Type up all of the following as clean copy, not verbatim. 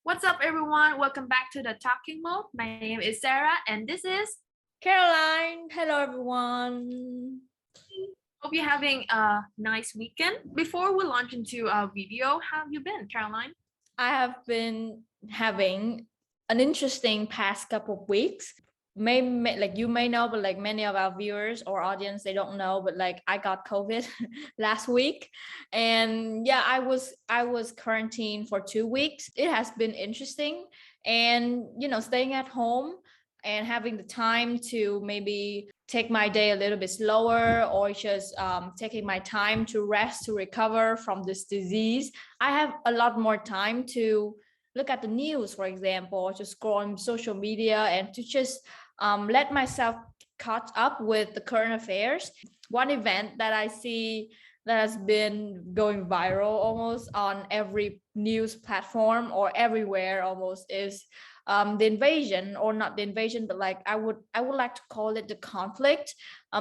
What's up, everyone? Welcome back to the Talking Mode. My name is Sarah, and this is Caroline, hello everyone. Hope you're having a nice weekend. Before we launch into our video, how have you been, Caroline? I have been having an interesting past couple of weeks. Like you may know, but like many of our viewers or audience, they don't know, but like I got COVID last week. And yeah, I was quarantined for 2 weeks. It has been interesting. And staying at home and having the time to maybe take my day a little bit slower, or just taking my time to rest, to recover from this disease. I have a lot more time to look at the news, for example, to scroll on social media and to just let myself caught up with the current affairs. One event that I see that has been going viral almost on every news platform or everywhere almost is the invasion, or not the invasion, but like I would like to call it the conflict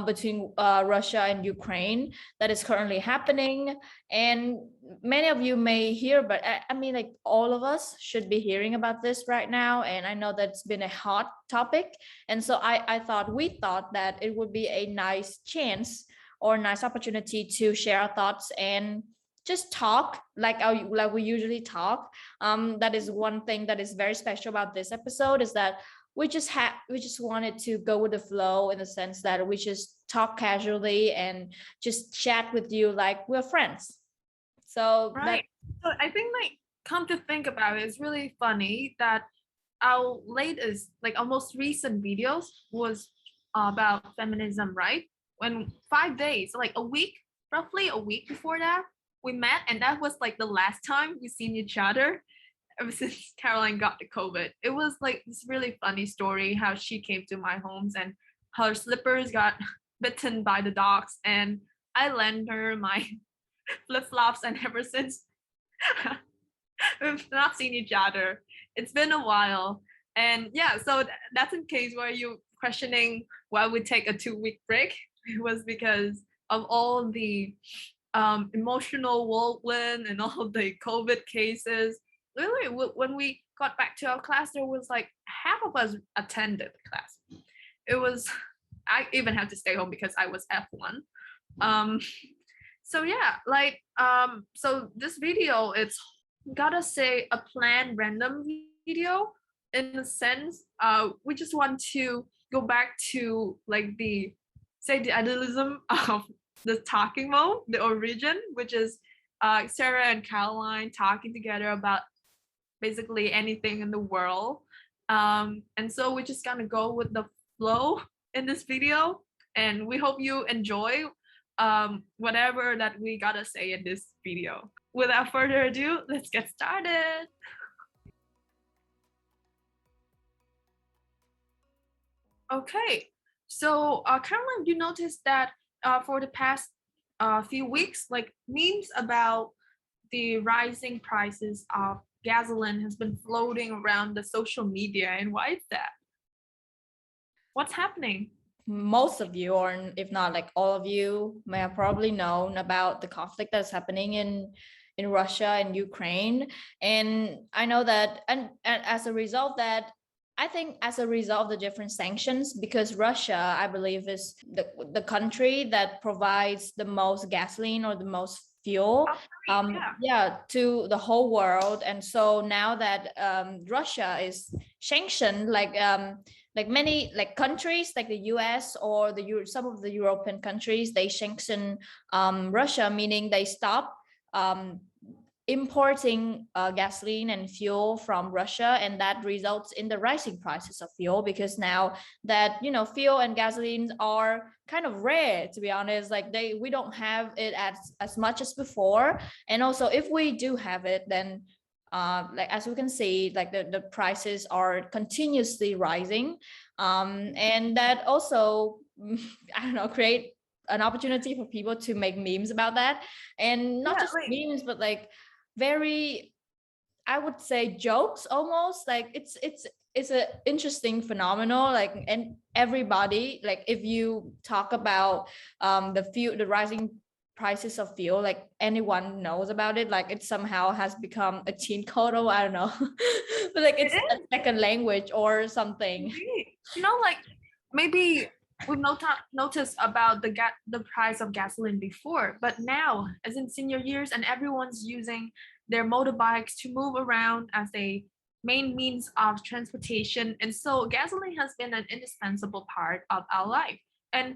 between Russia and Ukraine that is currently happening. And many of you may hear, but I mean, like all of us should be hearing about this right now. And I know that it's been a hot topic. And so we thought that it would be a nice chance or nice opportunity to share our thoughts and just talk like we usually talk. That is one thing that is very special about this episode, is that we just wanted to go with the flow, in the sense that we just talk casually and just chat with you like we're friends. So that Right. So I think, like, come to think about it, it's really funny that our latest, like, our most recent videos was about feminism, right? When 5 days, like a week, roughly a week before that, we met, and that was like the last time we seen each other ever since Caroline got the COVID. It was like this really funny story how she came to my homes and her slippers got bitten by the dogs, and I lent her my flip flops, and ever since we've not seen each other. It's been a while, and yeah, so that's in case where you questioning why we take a 2 week break. It was because of all the emotional whirlwind and all the COVID cases. Literally, when we got back to our class, there was like half of us attended the class. It was, I even had to stay home because I was F1. Um, so yeah, like so this video, it's gotta say a planned random video in a sense. We just want to go back to like the say the idealism of the talking mode, the origin, which is Sarah and Caroline talking together about basically anything in the world. And so we're just gonna go with the flow in this video, and we hope you enjoy whatever that we gotta say in this video. Without further ado, let's get started. Okay, so Caroline, you noticed that for the past few weeks, like memes about the rising prices of gasoline has been floating around the social media, and why is that? What's happening? most of you, or if not like all of you, may have probably known about the conflict that's happening in Russia and Ukraine. And I know that, and as a result that, I think as a result of the different sanctions, because Russia, I believe, is the country that provides the most gasoline or the most fuel, Yeah. yeah, to the whole world. And so now that Russia is sanctioned, like many like countries like the US or some of the European countries, they sanction Russia, meaning they stop um, importing gasoline and fuel from Russia, and that results in the rising prices of fuel, because now that fuel and gasoline are kind of rare, to be honest. Like we don't have it as much as before, and also if we do have it, then like as we can see, like the prices are continuously rising, and that also I don't know, create an opportunity for people to make memes about that, and not Yeah, just like memes, but like very, I would say, jokes almost. Like it's an interesting phenomenon, like, and everybody, like if you talk about the rising prices of fuel, like anyone knows about it, like it somehow has become a teen code, or I don't know. But like It it's a is. second language or something. Indeed. Like maybe we've noticed about the price of gasoline before, but now, as in senior years, and everyone's using their motorbikes to move around as a main means of transportation, and so gasoline has been an indispensable part of our life. And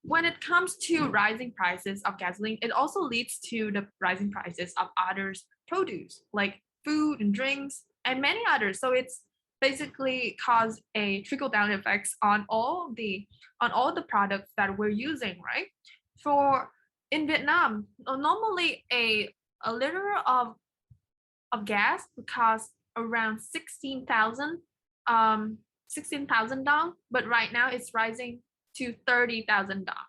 when it comes to rising prices of gasoline, it also leads to the rising prices of others produce like food and drinks and many others. So it's basically cause a trickle down effects on all the products that we're using, right? For in Vietnam, normally a liter of gas would cost around 16,000 dong, but right now it's rising to 30,000 dong.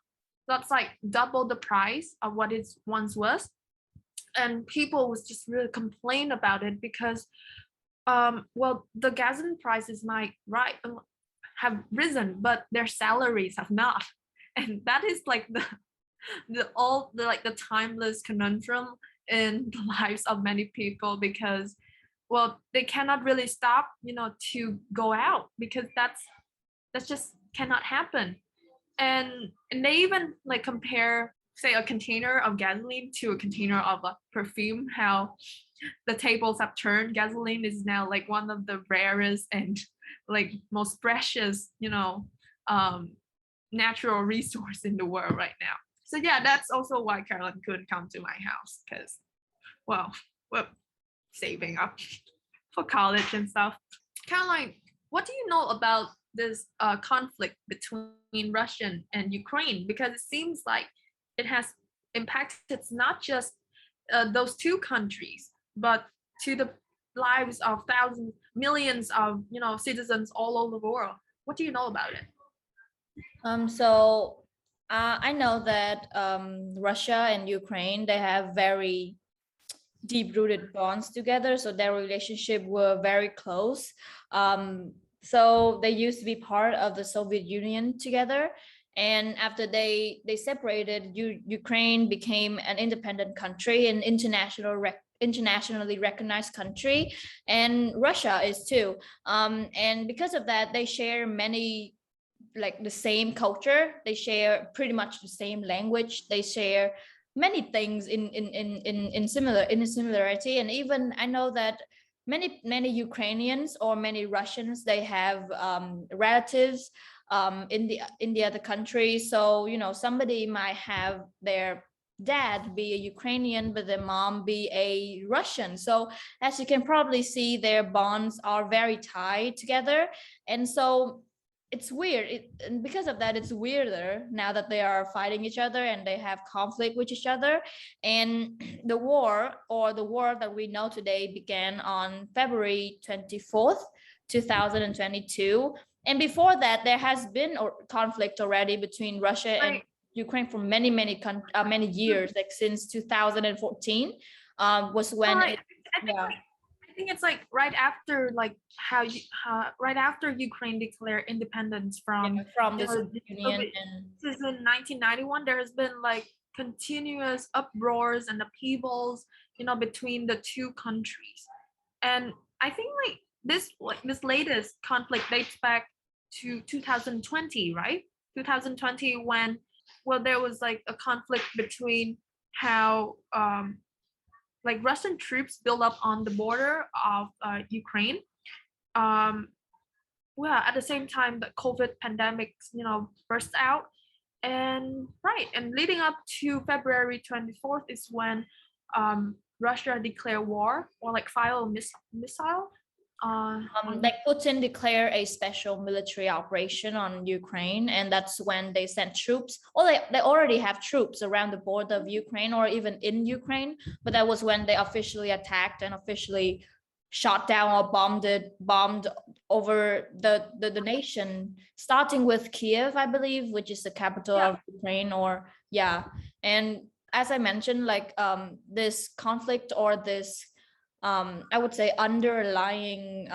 That's like double the price of what it once was. And people was just really complain about it because well, the gasoline prices might have risen, but their salaries have not. And that is like the timeless conundrum in the lives of many people, because well, they cannot really stop to go out, because that's just cannot happen. And they even like compare, say, a container of gasoline to a container of a perfume, how the tables have turned. Gasoline is now like one of the rarest and like most precious um natural resource in the world right now. So yeah, that's also why Carolyn couldn't come to my house, because well, we're saving up for college and stuff. Caroline, what do you know about this conflict between Russian and Ukraine? Because it seems like it has impacted not just those two countries, but to the lives of thousands, millions of citizens all over the world. What do you know about it? So I know that Russia and Ukraine, they have very deep-rooted bonds together, so their relationship were very close. So they used to be part of the Soviet Union together, and after they separated, Ukraine became an independent country, an internationally recognized country, and Russia is too. And because of that, they share many, like the same culture, they share pretty much the same language, they share many things in similarity. And even I know that many Ukrainians or many Russians, they have relatives in the other country. So somebody might have their dad be a Ukrainian but their mom be a Russian. So as you can probably see, their bonds are very tied together. And so it's weird, and because of that, it's weirder now that they are fighting each other and they have conflict with each other. And the war that we know today began on February 24th 2022, and before that there has been conflict already between Russia and Ukraine for many years, like since 2014 was when I think it's like right after right after Ukraine declared independence from the the Soviet Union. Soviet. And This is in 1991. There has been like continuous uproars and upheavals, between the two countries. And I think this latest conflict dates back to 2020, right? 2020, when there was like a conflict between how like Russian troops build up on the border of Ukraine. Um, well, at the same time, the COVID pandemic, burst out, and and leading up to February 24th is when Russia declared war, or like fire a missile. like Putin declared a special military operation on Ukraine, and that's when they sent troops. Or they already have troops around the border of Ukraine or even in Ukraine, but that was when they officially attacked and officially shot down or bombed over the nation, starting with Kiev, I believe, which is the capital of Ukraine. Or and as I mentioned, like this conflict or this I would say underlying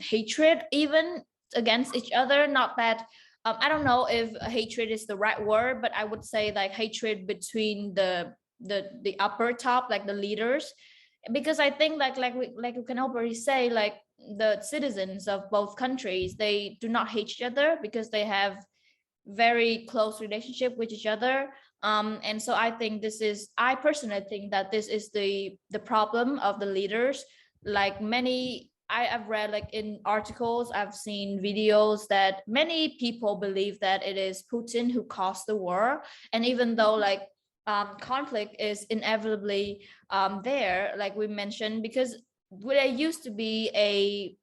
hatred even against each other, not that I don't know if hatred is the right word, but I would say like hatred between the upper top, like the leaders, because I think like you can already say, like the citizens of both countries, they do not hate each other because they have very close relationship with each other. And so I personally think that this is the problem of the leaders. Like I've read, like in articles, I've seen videos that many people believe that it is Putin who caused the war. And even though like conflict is inevitably there, like we mentioned, because they used to be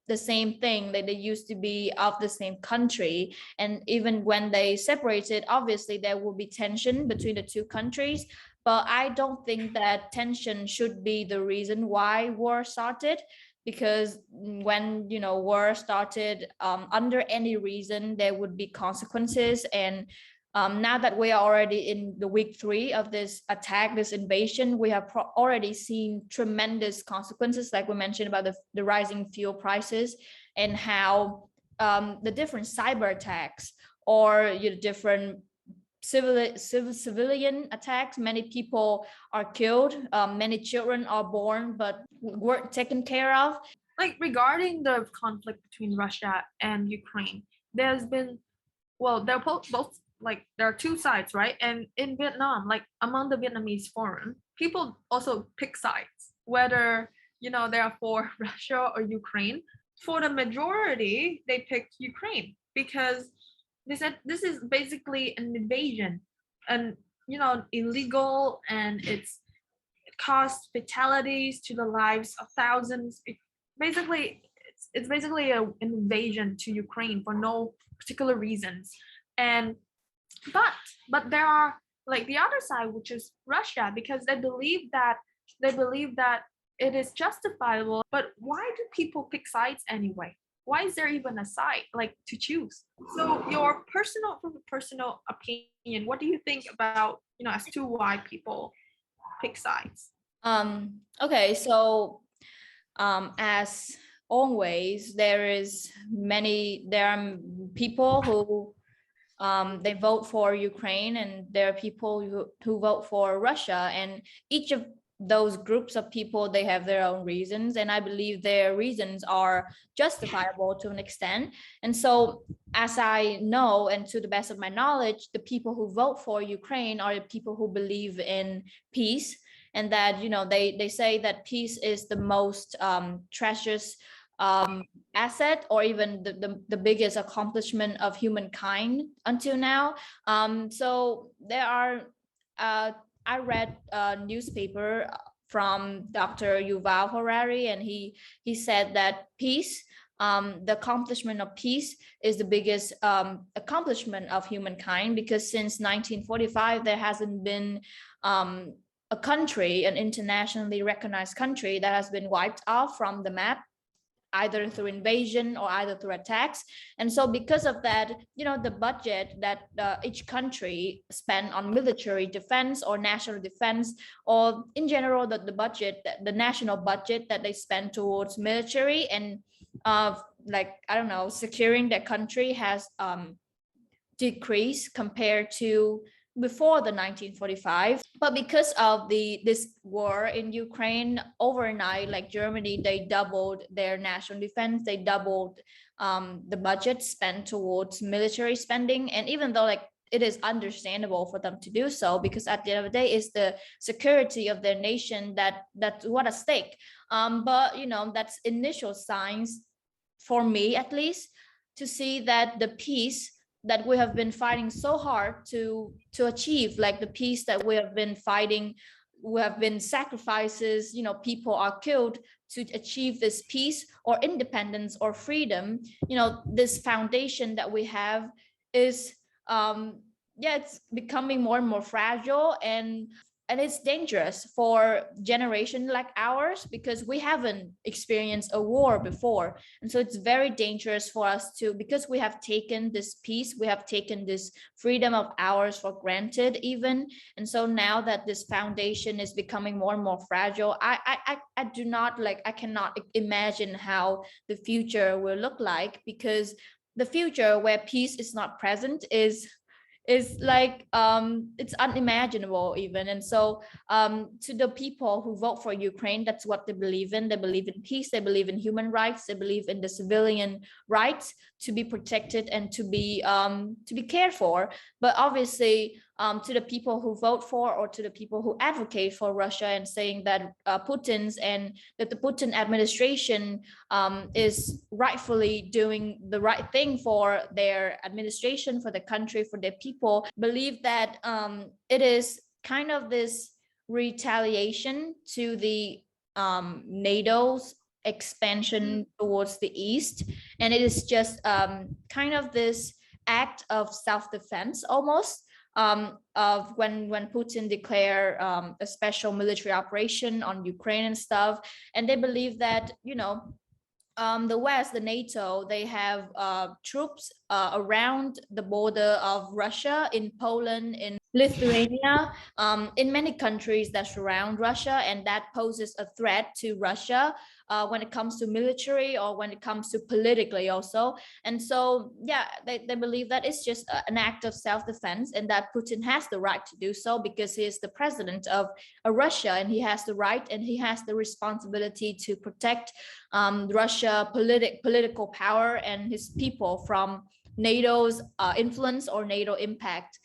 the same thing, like they used to be of the same country, and even when they separated, obviously there will be tension between the two countries. But I don't think that tension should be the reason why war started, because when war started, under any reason there would be consequences. And now that we are already in the week 3 of this attack, this invasion, we have already seen tremendous consequences, like we mentioned about the rising fuel prices, and how the different cyber attacks or different civilian attacks, many people are killed, many children are born but weren't taken care of. Like regarding the conflict between Russia and Ukraine, there's been, well, they're both like there are two sides, right? And in Vietnam, like among the Vietnamese forum, people also pick sides, whether they are for Russia or Ukraine. For the majority, they picked Ukraine because they said this is basically an invasion and illegal, and it caused fatalities to the lives of thousands. Basically, it's basically an invasion to Ukraine for no particular reasons. And but there are like the other side, which is Russia, because they believe that it is justifiable. But why do people pick sides anyway? Why is there even a side like to choose? So your personal opinion, what do you think about as to why people pick sides? Okay, so as always, there are people who they vote for Ukraine, and there are people who vote for Russia, and each of those groups of people, they have their own reasons, and I believe their reasons are justifiable to an extent. And so, as I know, and to the best of my knowledge, the people who vote for Ukraine are the people who believe in peace, and that they say that peace is the most precious asset, or even the biggest accomplishment of humankind until now. So there are I read a newspaper from Dr. Yuval Harari, and he said that peace, the accomplishment of peace, is the biggest accomplishment of humankind, because since 1945 there hasn't been a country, an internationally recognized country, that has been wiped off from the map, either through invasion or either through attacks. And so because of that, the budget that each country spend on military defense or national defense, or in general the budget, the national budget that they spend towards military and like, I don't know, securing their country has decreased compared to before the 1945. But because of this war in Ukraine, overnight, like Germany, they doubled their national defense, they doubled the budget spent towards military spending. And even though like it is understandable for them to do so, because at the end of the day it's the security of their nation that's what at stake. But that's initial signs, for me at least, to see that the peace that we have been fighting so hard to achieve, like the peace that we have been fighting, we have been sacrifices, people are killed to achieve this peace or independence or freedom. This foundation that we have is it's becoming more and more fragile, and it's dangerous for generation like ours, because we haven't experienced a war before. And so it's very dangerous for us to, because we have taken this peace, we have taken this freedom of ours for granted even. And so now that this foundation is becoming more and more fragile, I do not like, I cannot imagine how the future will look like, because the future where peace is not present is like it's unimaginable even. And so to the people who vote for Ukraine, that's what they believe in. They believe in peace, they believe in human rights, they believe in the civilian rights to be protected and to be cared for. But obviously to the people who vote for, or to the people who advocate for Russia and saying that that the Putin administration is rightfully doing the right thing for their administration, for the country, for their people, believe that it is kind of this retaliation to the NATO's expansion towards the east, and it is just kind of this act of self-defense almost, of when Putin declared a special military operation on Ukraine and stuff. And they believe that, the West, the NATO, they have troops around the border of Russia, in Poland, in Lithuania, in many countries that surround Russia, and that poses a threat to Russia when it comes to military, or when it comes to politically also. And so, yeah, they believe that it's just an act of self-defense, and that Putin has the right to do so because he is the president of Russia, and he has the right and he has the responsibility to protect Russia political power and his people from NATO's influence or NATO impact.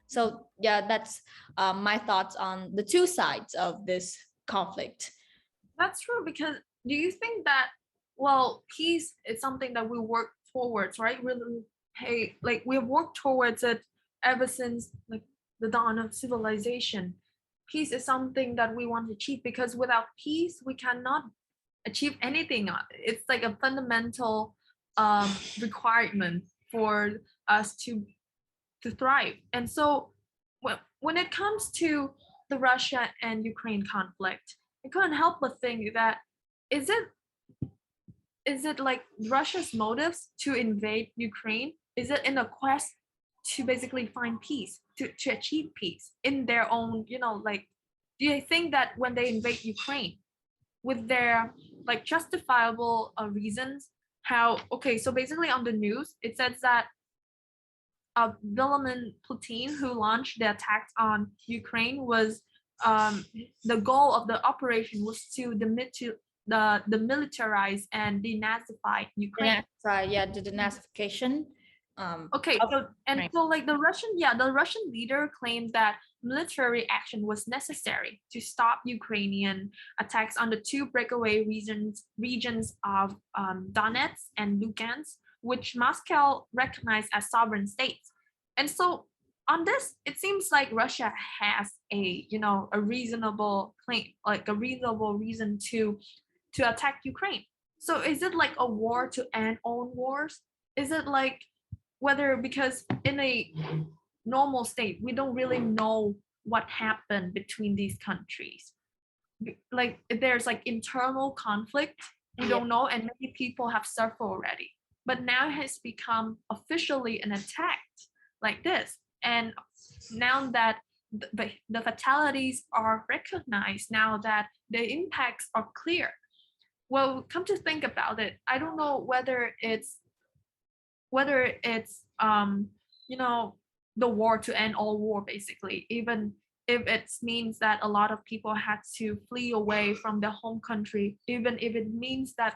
So yeah, that's my thoughts on the two sides of this conflict. That's true, because do you think that, well, peace is something that we work towards, right? Really, hey, like we've worked towards it ever since like the dawn of civilization. Peace is something that we want to achieve, because without peace, we cannot achieve anything. It's like a fundamental requirement for us to thrive. And so when it comes to the Russia and Ukraine conflict, I couldn't help but think that is it like Russia's motives to invade Ukraine? Is it in a quest to basically find peace, to achieve peace in their own, like, do you think that when they invade Ukraine with their like justifiable reasons, so basically on the news, it says that Vladimir Putin, who launched the attacks on Ukraine, was the goal of the operation was to demilitarize and denazify Ukraine. The denazification. Okay, so like the Russian leader claimed that military action was necessary to stop Ukrainian attacks on the two breakaway regions of Donetsk and Lugansk, which Moscow recognized as sovereign states. And so on this, it seems like Russia has a reasonable claim, like a reasonable reason to attack Ukraine. So is it like a war to end all wars? Is it like whether, because in a normal state, we don't really know what happened between these countries. Like there's like internal conflict, we don't know, and many people have suffered already. But now it has become officially an attack like this. And now that the fatalities are recognized, now that the impacts are clear, well, come to think about it, I don't know whether it's the war to end all war, basically, even if it means that a lot of people had to flee away from their home country, even if it means that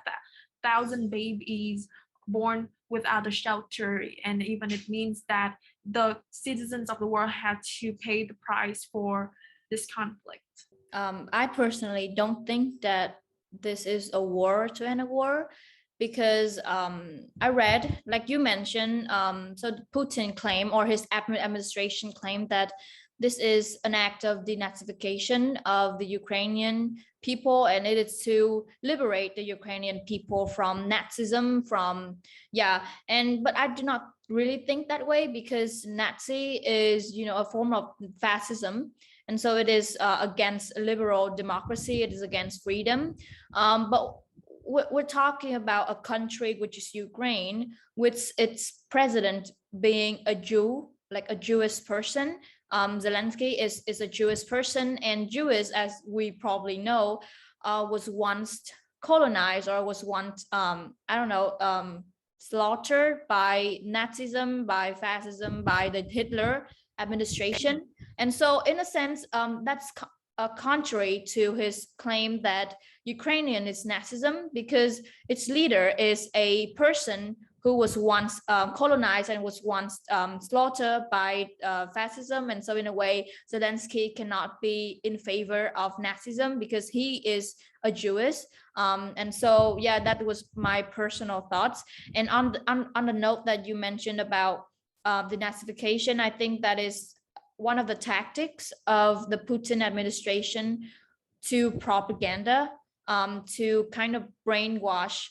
1,000 babies born without a shelter, and even it means that the citizens of the world had to pay the price for this conflict. I personally don't think that this is a war to end a war, because I read, like you mentioned, so Putin claimed, or his administration claimed, that this is an act of denazification of the Ukrainian people, and it is to liberate the Ukrainian people from Nazism, but I do not really think that way, because Nazi is, a form of fascism. And so it is against liberal democracy, it is against freedom. But we're talking about a country which is Ukraine, with its president being a Jew, like a Jewish person. Zelensky is a Jewish person, and Jewish, as we probably know, was once colonized or was once slaughtered by Nazism, by fascism, by the Hitler administration. And so in a sense, that's contrary to his claim that Ukrainian is Nazism, because its leader is a person who was once colonized and was once slaughtered by fascism. And so in a way, Zelensky cannot be in favor of Nazism because he is a Jewish. And so, yeah, that was my personal thoughts. And on the note that you mentioned about denazification, I think that is one of the tactics of the Putin administration to propaganda, to kind of brainwash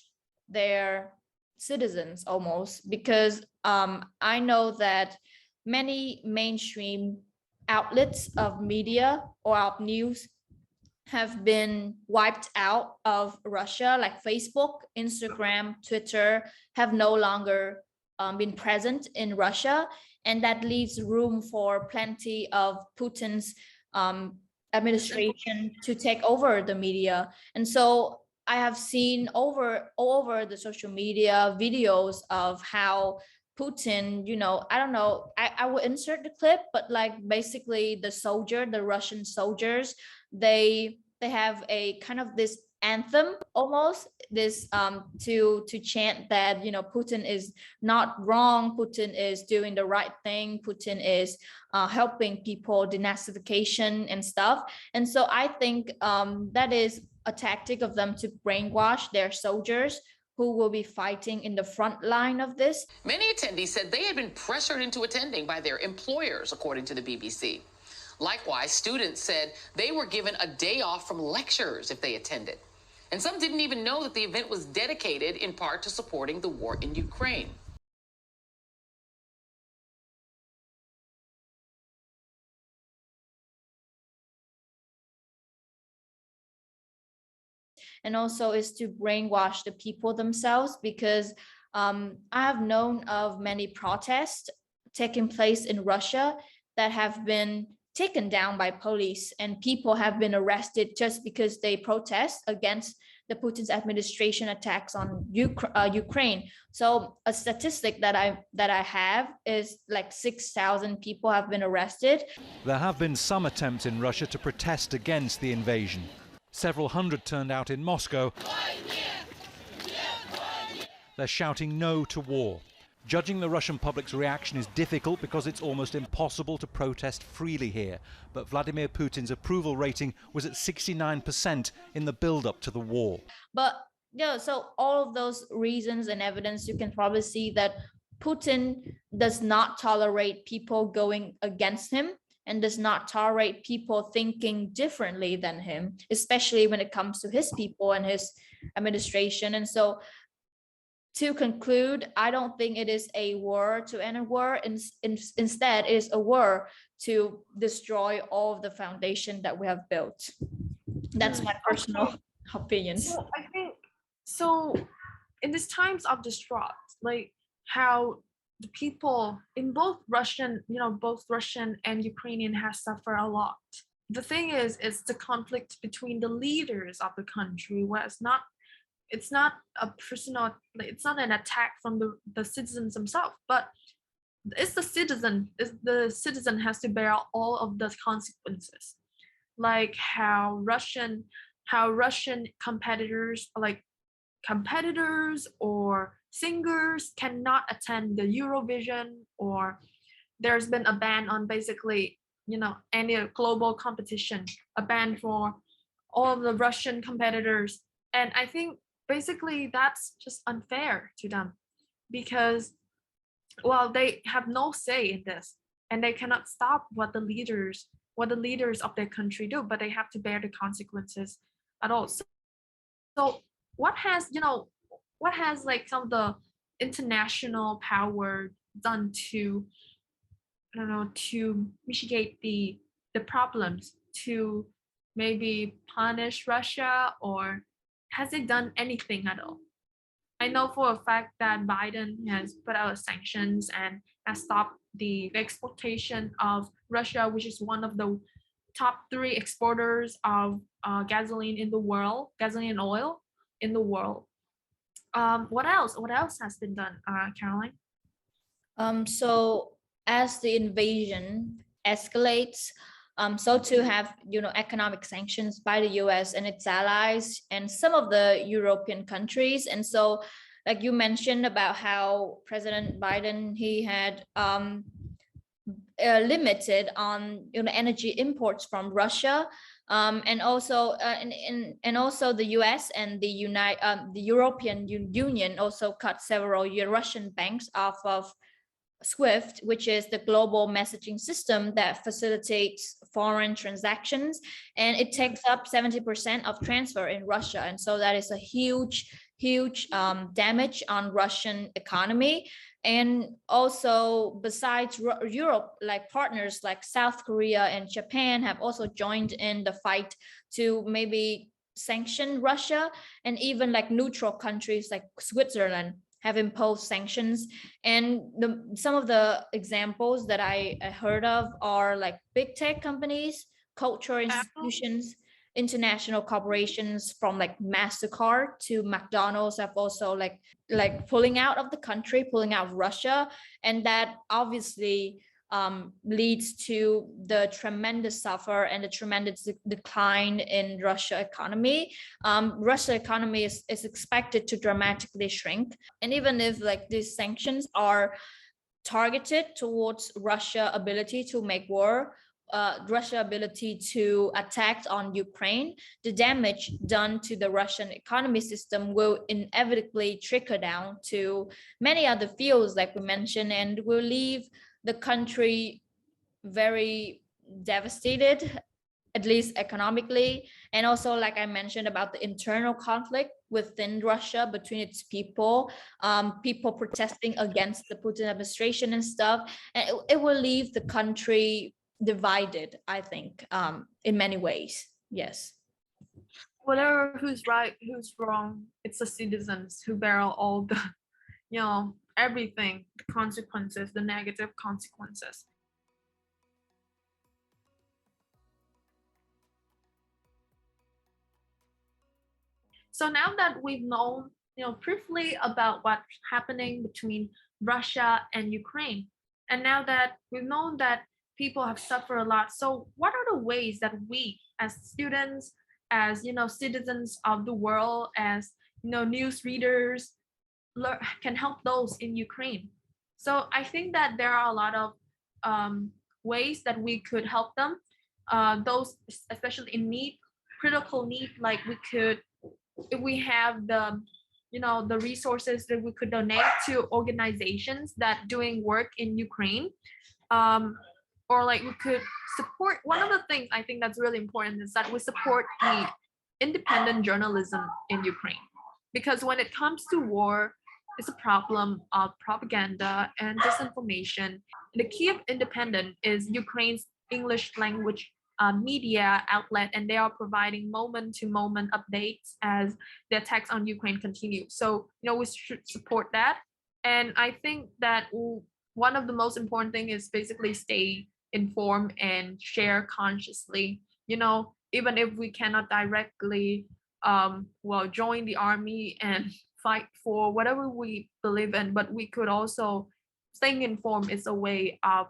their citizens almost, because I know that many mainstream outlets of media or of news have been wiped out of Russia, like Facebook, Instagram, Twitter, have no longer been present in Russia. And that leaves room for plenty of Putin's administration to take over the media. And so I have seen all over the social media videos of how Putin, I don't know, I will insert the clip, but like basically the Russian soldiers, they have a kind of this anthem almost, this to chant that Putin is not wrong, Putin is doing the right thing, Putin is helping people, denazification and stuff. And so I think that is a tactic of them to brainwash their soldiers who will be fighting in the front line of this. Many attendees said they had been pressured into attending by their employers, according to the BBC. Likewise, students said they were given a day off from lectures if they attended. And some didn't even know that the event was dedicated in part to supporting the war in Ukraine. And also is to brainwash the people themselves, because I have known of many protests taking place in Russia that have been taken down by police, and people have been arrested just because they protest against the Putin's administration attacks on Ukraine. So a statistic that I have is like 6,000 people have been arrested. There have been some attempts in Russia to protest against the invasion. Several hundred turned out in Moscow. They're shouting no to war. Judging the Russian public's reaction is difficult because it's almost impossible to protest freely here. But Vladimir Putin's approval rating was at 69% in the build-up to the war. But so all of those reasons and evidence, you can probably see that Putin does not tolerate people going against him and does not tolerate people thinking differently than him, especially when it comes to his people and his administration. And so to conclude, I don't think it is a war to end a war. Instead, it is a war to destroy all of the foundation that we have built. That's my personal opinion. So I think, so in these times of distraught, like how the people in both Russian and Ukrainian has suffered a lot. The thing is the conflict between the leaders of the country, where it's not a personal, it's not an attack from the citizens themselves, but the citizen has to bear all of the consequences, like how Russian competitors, like competitors or singers, cannot attend the Eurovision, or there's been a ban on basically any global competition, a ban for all of the Russian competitors. And I think basically that's just unfair to them, because they have no say in this, and they cannot stop what the leaders of their country do, but they have to bear the consequences at all. So what has like some of the international power done to mitigate the problems, to maybe punish Russia, or has it done anything at all? I know for a fact that Biden has put out sanctions and has stopped the exploitation of Russia, which is one of the top 3 exporters of gasoline in the world, gasoline and oil in the world. What else? What else has been done, Caroline? So as the invasion escalates, so to have economic sanctions by the US and its allies and some of the European countries. And so like you mentioned about how President Biden, he had limited on energy imports from Russia, and also the US and the European Union also cut several Russian banks off of SWIFT, which is the global messaging system that facilitates foreign transactions, and it takes up 70% of transfer in Russia. And so that is a huge damage on Russian economy. And also besides Europe, like partners like South Korea and Japan have also joined in the fight to maybe sanction Russia, and even like neutral countries like Switzerland have imposed sanctions. And some of the examples that I heard of are like big tech companies, cultural institutions, international corporations from like MasterCard to McDonald's have also like pulling out of the country, pulling out of Russia. And that obviously leads to the tremendous suffer and the tremendous decline in Russia economy. Russia economy is expected to dramatically shrink. And even if like these sanctions are targeted towards Russia ability to make war, Russia ability to attack on Ukraine, the damage done to the Russian economy system will inevitably trickle down to many other fields like we mentioned, and will leave the country very devastated, at least economically. And also, like I mentioned about the internal conflict within Russia between its people, people protesting against the Putin administration and stuff. And it will leave the country divided, I think, in many ways. Yes. Whatever, who's right, who's wrong, it's the citizens who bear all the, everything, the consequences, the negative consequences. So now that we've known, briefly about what's happening between Russia and Ukraine, and now that we've known that people have suffered a lot, so what are the ways that we, as students, as citizens of the world, as news readers, can help those in Ukraine? So I think that there are a lot of ways that we could help them, those especially in need, critical need. Like we could, if we have the resources, that we could donate to organizations that doing work in Ukraine, or like we could support. One of the things I think that's really important is that we support the independent journalism in Ukraine, because when it comes to war, it's a problem of propaganda and disinformation. The key of independent is Ukraine's English language media outlet, and they are providing moment-to-moment updates as the attacks on Ukraine continue. So we should support that. And I think that one of the most important thing is basically stay informed and share consciously. Even if we cannot directly join the army and fight for whatever we believe in, but we could also staying informed is a way of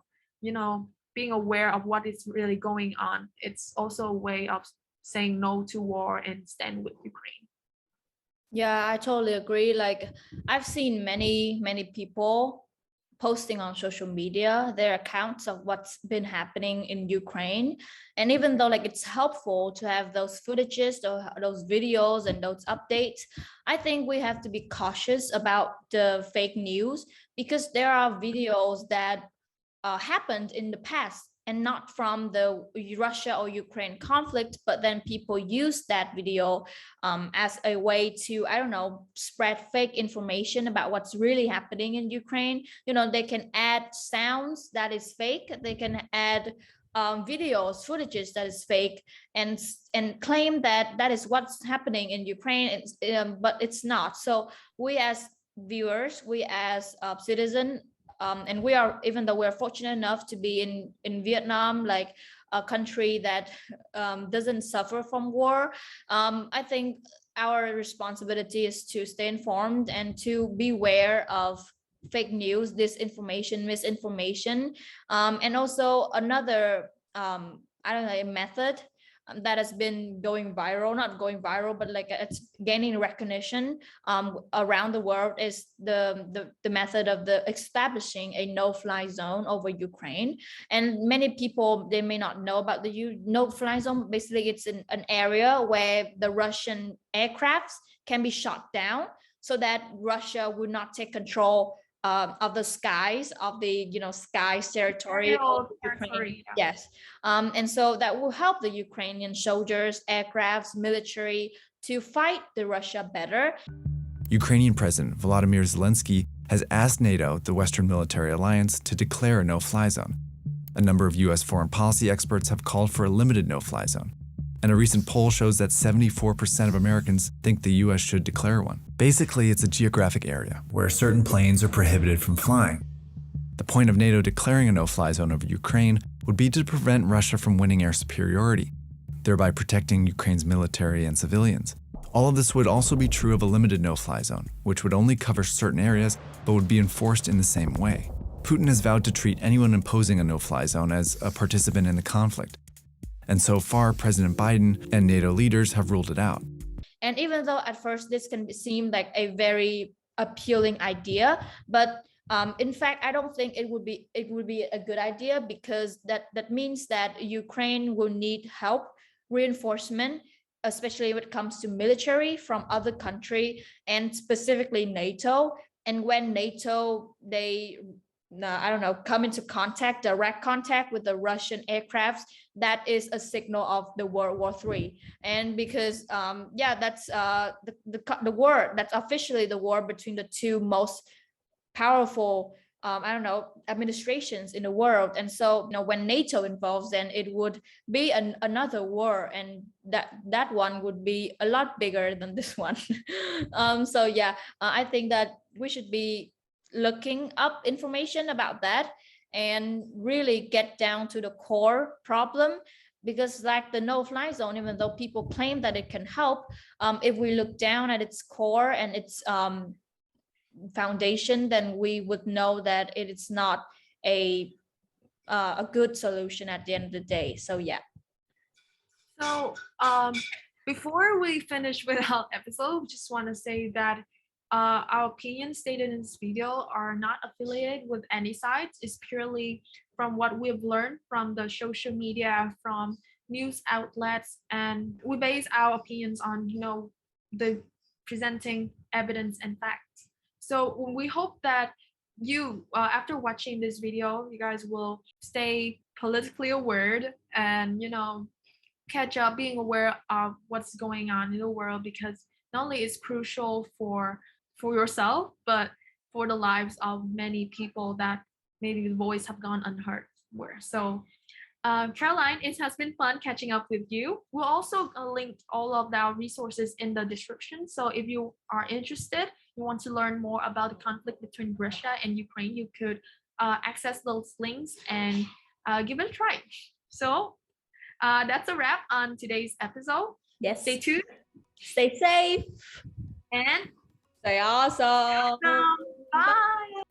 being aware of what is really going on. It's also a way of saying no to war and stand with Ukraine. Yeah, I totally agree. Like I've seen many people posting on social media their accounts of what's been happening in Ukraine. And even though like it's helpful to have those footages or those videos and those updates, I think we have to be cautious about the fake news, because there are videos that happened in the past and not from the Russia or Ukraine conflict, but then people use that video as a way to, I don't know, spread fake information about what's really happening in Ukraine. They can add sounds that is fake. They can add videos, footages that is fake, and claim that that is what's happening in Ukraine, but it's not. So we as viewers, we as citizens, and we are, even though we're fortunate enough to be in Vietnam, like a country that doesn't suffer from war, I think our responsibility is to stay informed and to beware of fake news, disinformation, misinformation, and also another I don't know, a method that has been going viral, not going viral, but like it's gaining recognition around the world, is the method of the establishing a no-fly zone over Ukraine. And many people, they may not know about the no-fly zone. Basically, it's an area where the Russian aircrafts can be shot down so that Russia would not take control of the skies, of the skies territory of Ukraine. Territory, yeah. Yes, and so that will help the Ukrainian soldiers, aircrafts, military to fight the Russia better. Ukrainian President Volodymyr Zelensky has asked NATO, the Western military alliance, to declare a no-fly zone. A number of U.S. foreign policy experts have called for a limited no-fly zone. And a recent poll shows that 74% of Americans think the U.S. should declare one. Basically, it's a geographic area where certain planes are prohibited from flying. The point of NATO declaring a no-fly zone over Ukraine would be to prevent Russia from winning air superiority, thereby protecting Ukraine's military and civilians. All of this would also be true of a limited no-fly zone, which would only cover certain areas but would be enforced in the same way. Putin has vowed to treat anyone imposing a no-fly zone as a participant in the conflict. And so far, President Biden and NATO leaders have ruled it out. And even though at first this can seem like a very appealing idea, but in fact, I don't think it would be a good idea, because that means that Ukraine will need help, reinforcement, especially when it comes to military from other country and specifically NATO. And when NATO, come into direct contact with the Russian aircrafts, that is a signal of the World War III. And because, that's the war, that's officially the war between the two most powerful, administrations in the world. And so, when NATO involves, then it would be another war, and that one would be a lot bigger than this one. I think that we should be looking up information about that and really get down to the core problem, because like the no-fly zone, even though people claim that it can help, if we look down at its core and its foundation, then we would know that it is not a good solution at the end of the day. So before we finish with our episode, just want to say that our opinions stated in this video are not affiliated with any sides. It's purely from what we've learned from the social media, from news outlets, and we base our opinions on the presenting evidence and facts. So we hope that you, after watching this video, you guys will stay politically aware and catch up, being aware of what's going on in the world, because not only is crucial for yourself, but for the lives of many people that maybe the voice have gone unheard. So Caroline, it has been fun catching up with you. We'll also link all of our resources in the description. So if you are interested, you want to learn more about the conflict between Russia and Ukraine, you could access those links and give it a try. So that's a wrap on today's episode. yes, Stay tuned stay safe and stay awesome. bye.